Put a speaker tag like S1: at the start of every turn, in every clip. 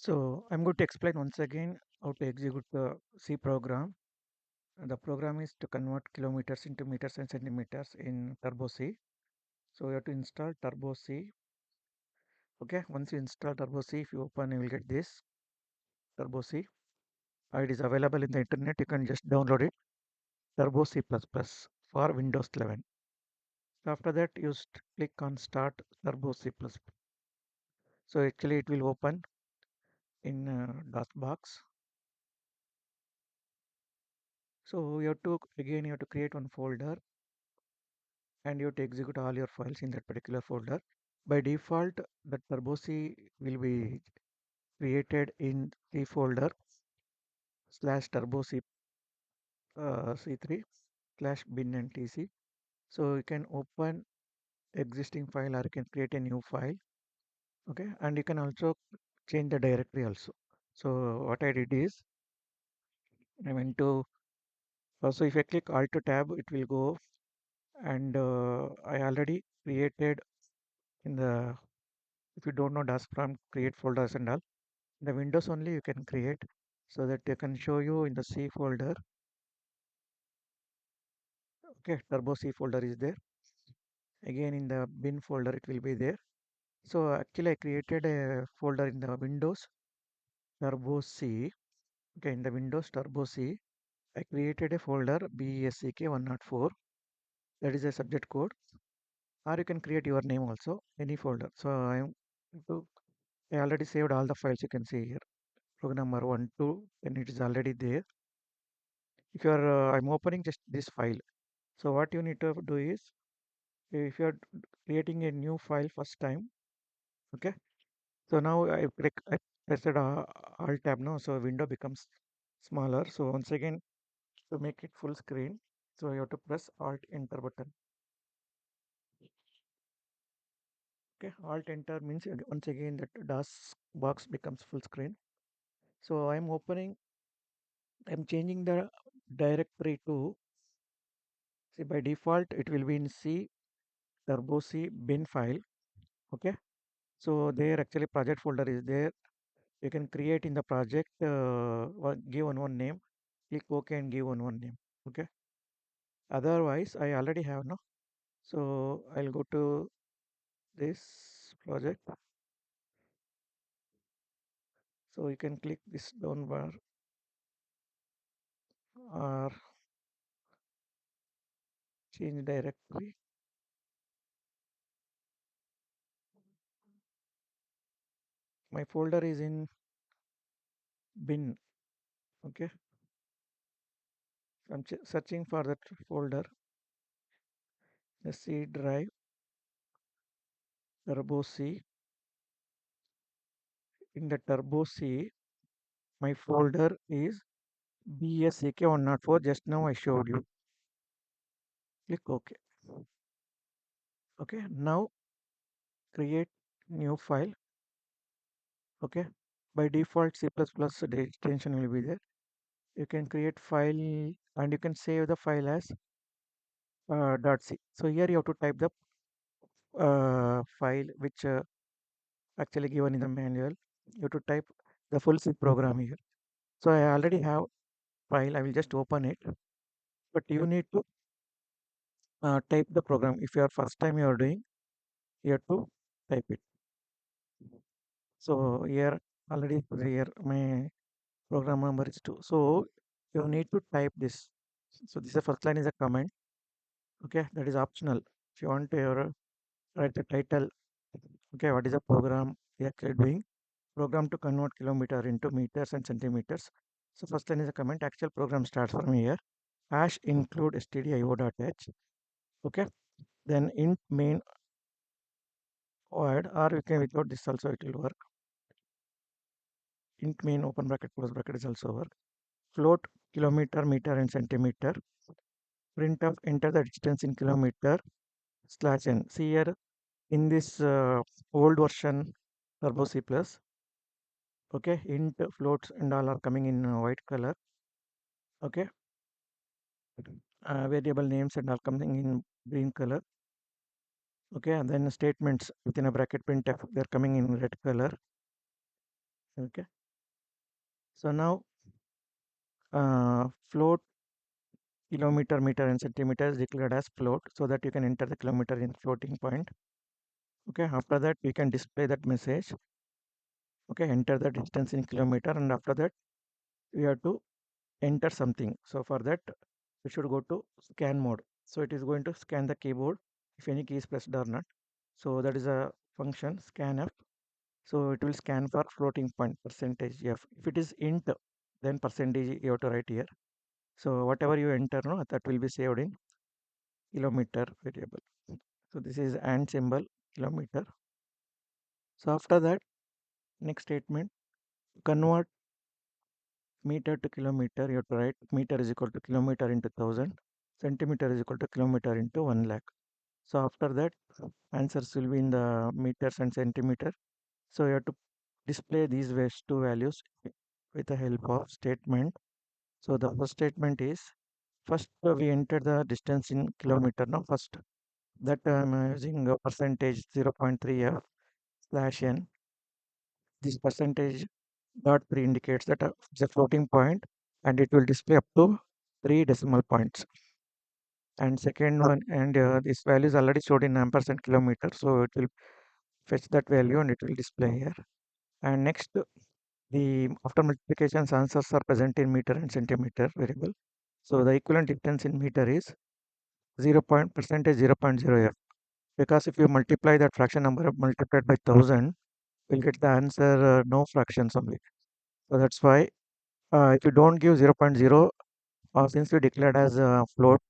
S1: So I'm going to explain once again how to execute the C program. The program is to convert kilometers into meters and centimeters in Turbo C. So you have to install Turbo C. Okay, once you install Turbo C, if you open, you will get this Turbo C. It is available in the internet. You can just download it. Turbo C++ for Windows 11. So after that, you click on Start Turbo C++. So actually, it will open in DOS box. So you have to create one folder and you have to execute all your files in that particular folder. By default, the Turbo C will be created in the folder slash turbo C, C3 slash bin and tc. So you can open existing file or you can create a new file. Okay, and you can also change the directory also. So what I did is I went to so if I click Alt to Tab, it will go and I already created in the if you don't know DOS prompt create folders and all. The Windows only you can create so that they can show you in the C folder. Okay, Turbo C folder is there. Again in the bin folder it will be there. So actually I created a folder in the Windows Turbo C. Okay, in the Windows Turbo C, I created a folder BESCK104. That is a subject code. Or you can create your name also, any folder. So I already saved all the files you can see here. Program number 1, 2, and it is already there. If you are, I'm opening just this file. So what you need to do is, if you are creating a new file first time, okay. So now I pressed Alt tab now, so window becomes smaller. So once again, to make it full screen, so you have to press Alt Enter button. Okay, Alt Enter means once again that DOS box becomes full screen. So I'm changing the directory to, see by default it will be in C Turbo C bin file. Okay. So there actually project folder is there. You can create in the project, give one name, click OK and give one name. Okay. Otherwise, I already have no. So I'll go to this project. So you can click this down bar or change directory. My folder is in bin. Okay. I'm searching for that folder. The C drive, Turbo C. In the Turbo C, my folder is BSCK104. Just now I showed you. Click OK. Okay. Now create new file. Okay. By default, C++ the extension will be there. You can create file and you can save the file as .c. So here you have to type the file which actually given in the manual. You have to type the full C program here. So I already have file. I will just open it. But you need to type the program. If you are first time you are doing, you have to type it. So here already here my program number is 2. So you need to type this. So this is the first line is a comment. Okay, that is optional. If you want to write the title, okay, what is the program we are actually doing? Program to convert kilometer into meters and centimeters. So first line is a comment. Actual program starts from here. Hash include stdio.h. Okay, then int main void, or you can without this also it will work. Int main open bracket close bracket is also work. Float kilometer, meter and centimeter. Printf enter the distance in kilometer slash n. See here in this old version Turbo C plus. Okay, int floats and all are coming in white color. Okay, variable names and all coming in green color. Okay, and then statements within a bracket printf they're coming in red color. Okay. So now float kilometer, meter and centimeter is declared as float so that you can enter the kilometer in floating point. Okay. After that, we can display that message. Okay. Enter the distance in kilometer, and after that, we have to enter something. So for that, we should go to scan mode. So it is going to scan the keyboard if any key is pressed or not. So that is a function scanf. So it will scan for floating point percentage f. If it is int, then percentage you have to write here. So whatever you enter, no, that will be saved in kilometer variable. So this is and symbol kilometer. So after that, next statement, convert meter to kilometer. You have to write meter is equal to kilometer into 1000, centimeter is equal to kilometer into 1 lakh. So after that, answers will be in the meters and centimeter. So you have to display these ways two values with the help of statement. So the first statement is first we enter the distance in kilometer. Now first that I'm using a percentage 0.3 f slash n. This percentage dot 3 indicates that it's a floating point and it will display up to 3 decimal points. And second one, and this value is already stored in ampersand kilometer, so it will fetch that value and it will display here. And next, the after multiplications answers are present in meter and centimeter variable. So the equivalent distance in meter is 0 point percentage 0.0 f. Because if you multiply that fraction number multiplied by 1000, we'll get the answer no fractions only. So that's why if you don't give 0.0, since we declared as a float,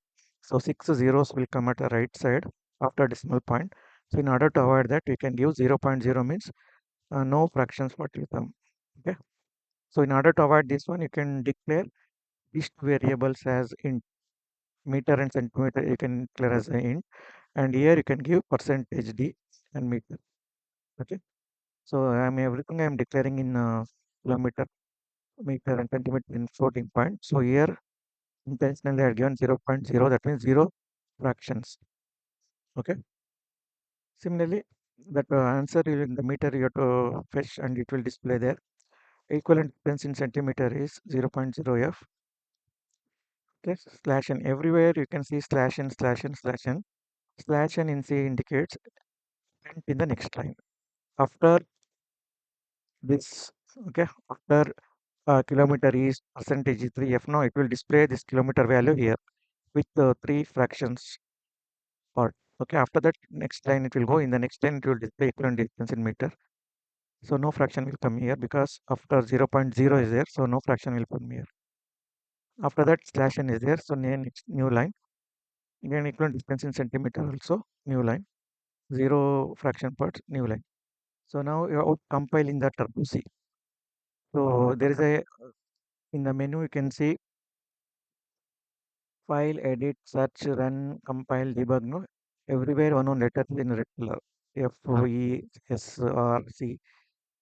S1: so 6 zeros will come at the right side after decimal point. So in order to avoid that, we can give 0.0 means no fractions what will come. Okay. So in order to avoid this one, you can declare these two variables as int. Meter and centimeter you can declare as an int, and here you can give percentage d and meter. Okay. So everything I'm declaring in kilometer, meter and centimeter in floating point. So here intentionally I had given 0.0, that means zero fractions. Okay. Similarly, that answer in the meter you have to fetch and it will display there. Equivalent distance in centimeter is 0.0 f. Okay, slash n. Everywhere you can see slash n, slash n, slash n. Slash n in C indicates and in the next line. After this, okay, after kilometer is percentage 3f, now it will display this kilometer value here with three fractions part. Okay, after that next line it will go, in the next line it will display equivalent distance in meter. So no fraction will come here because after 0.0 is there, so no fraction will come here. After that slash n is there, so next new line. Again equivalent distance in centimeter also, new line. Zero fraction parts, new line. So now you are compiling the turbo C. So there is a, in the menu you can see file, edit, search, run, compile, debug. No, everywhere one letter in red color. F, O, E, S, R, C.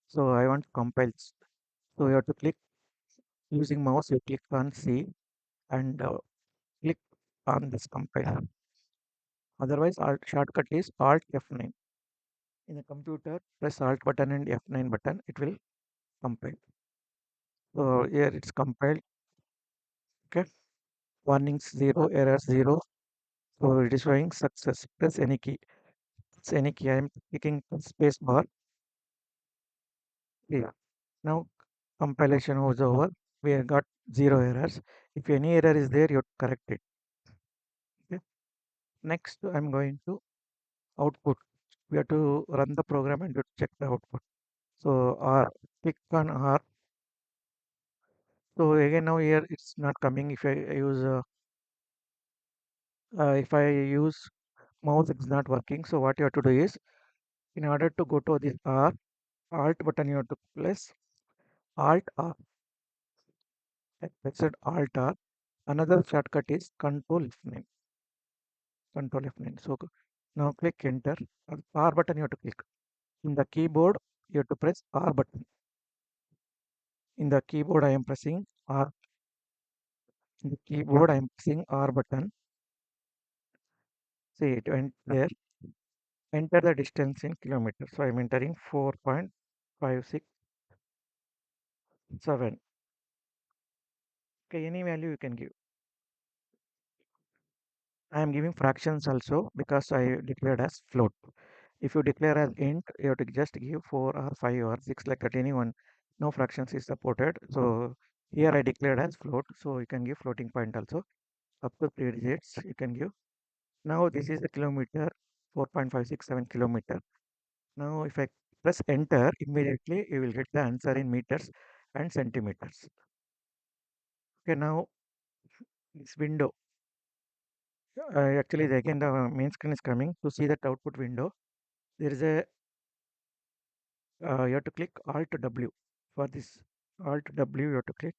S1: So I want to compile. So you have to click using mouse. You click on C and click on this compile. Otherwise, alt shortcut is Alt F9. In the computer, press Alt button and F9 button. It will compile. So here it's compiled. Okay. Warnings 0, errors 0. So it is showing success. Press any key. Press any key. I am clicking space bar. Yeah. Now compilation was over. We have got 0 errors. If any error is there, you have to correct it. Okay. Next, I'm going to output. We have to run the program and to check the output. So R, click on R. So again now here it's not coming. If I use mouse, it's not working. So what you have to do is, in order to go to this R, Alt button you have to press Alt R. Press Alt R. Another shortcut is Control F9. Control F9. So now click Enter. R button you have to click. In the keyboard you have to press R button. In the keyboard I am pressing R. In the keyboard I am pressing R button. See it went there. Enter the distance in kilometers. So I'm entering 4.56 7. Okay, any value you can give. I am giving fractions also because I declared as float. If you declare as int, you have to just give 4 or 5 or 6 like that, anyone. No fractions is supported. So here I declared as float. So you can give floating point also. Up to 3 digits you can give. Now this is a kilometer, 4.567 kilometer. Now if I press enter, immediately you will get the answer in meters and centimeters. Okay, now this window. Actually, again the main screen is coming. To see that output window, there is a you have to click Alt W. For this Alt W, you have to click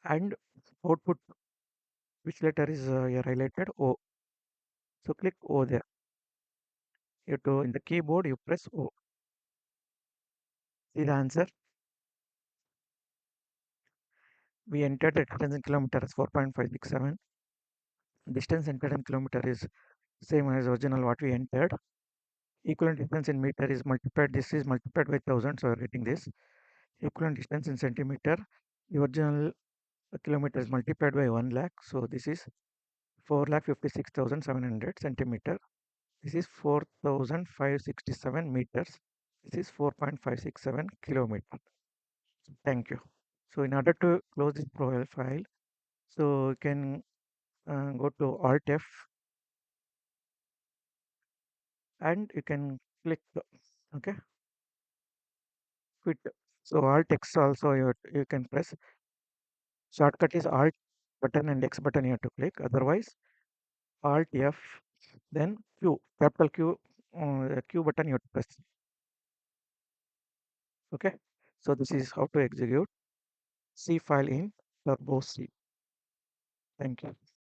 S1: and output. Which letter is here highlighted? O. So click O there. You have to in the keyboard you press O. See the answer. We entered the distance in kilometers 4.567. Distance entered in kilometer is same as original what we entered. Equivalent distance in meter is multiplied. This is multiplied by 1000. So we are getting this. Equivalent distance in centimeter. The original kilometer is multiplied by 1 lakh. So this is 4,56,700 centimeter. This is 4,567 meters. This is 4.567 kilometer. Thank you. So in order to close this profile file, so you can go to Alt F and you can click okay quit. So Alt X also you can press. Shortcut is Alt button and X button you have to click. Otherwise Alt F then Q, capital Q, Q button you have to press. Okay. So this is how to execute C file in Turbo C. Thank you.